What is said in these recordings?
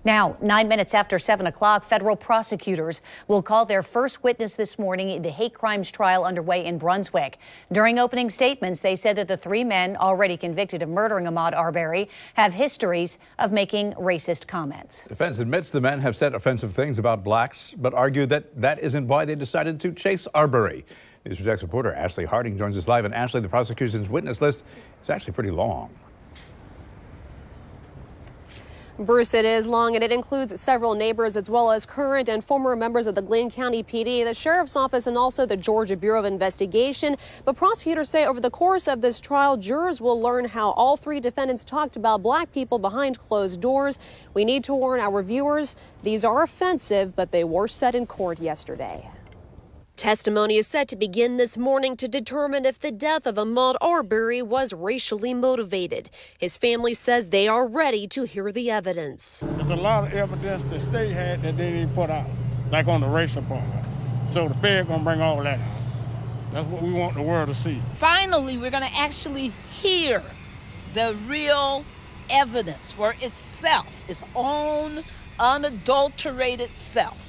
Now, 9 minutes after 7 o'clock, federal prosecutors will call their first witness this morning in the hate crimes trial underway in Brunswick. During opening statements, they said that the three men already convicted of murdering Ahmaud Arbery have histories of making racist comments. Defense admits the men have said offensive things about blacks, but argued that that isn't why they decided to chase Arbery. News 4JAX reporter Ashley Harding joins us live. And Ashley, the prosecution's witness list is actually pretty long. Bruce, it is long, and it includes several neighbors as well as current and former members of the Glynn County PD, the Sheriff's Office, and also the Georgia Bureau of Investigation. But prosecutors say over the course of this trial, jurors will learn how all three defendants talked about black people behind closed doors. We need to warn our viewers, these are offensive, but they were said in court yesterday. Testimony is set to begin this morning to determine if the death of Ahmaud Arbery was racially motivated. His family says they are ready to hear the evidence. There's a lot of evidence the state had that they didn't put out, like on the racial part. So the Fed gonna bring all that out. That's what we want the world to see. Finally, we're gonna actually hear the real evidence for itself, its own unadulterated self.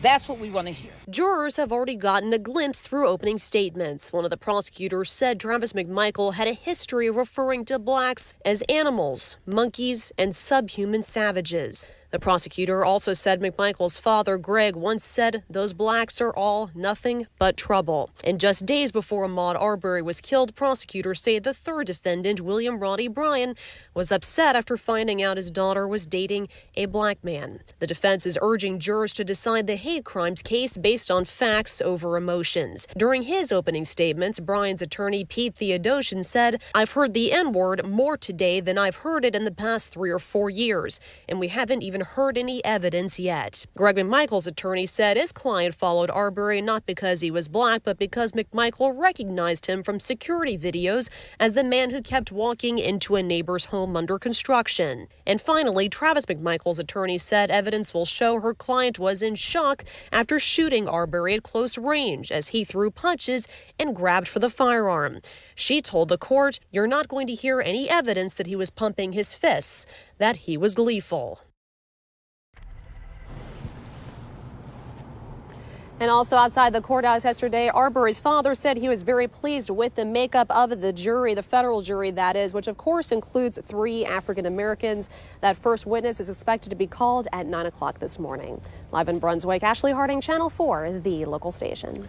That's what we want to hear. Jurors have already gotten a glimpse through opening statements. One of the prosecutors said Travis McMichael had a history of referring to blacks as animals, monkeys, and subhuman savages. The prosecutor also said McMichael's father, Greg, once said those blacks are all nothing but trouble. And just days before Ahmaud Arbery was killed, prosecutors say the third defendant, William Roddy Bryan, was upset after finding out his daughter was dating a black man. The defense is urging jurors to decide the hate crimes case based on facts over emotions. During his opening statements, Bryan's attorney, Pete Theodosian, said, "I've heard the N-word more today than I've heard it in the past 3 or 4 years, and we haven't even heard any evidence yet." Greg McMichael's attorney said his client followed Arbery not because he was black, but because McMichael recognized him from security videos as the man who kept walking into a neighbor's home under construction. And finally, Travis McMichael's attorney said evidence will show her client was in shock after shooting Arbery at close range as he threw punches and grabbed for the firearm. She told the court, "You're not going to hear any evidence that he was pumping his fists, that he was gleeful." And also outside the courthouse yesterday, Arbery's father said he was very pleased with the makeup of the jury, the federal jury that is, which of course includes 3 African Americans. That first witness is expected to be called at 9 o'clock this morning. Live in Brunswick, Ashley Harding, Channel 4, the local station.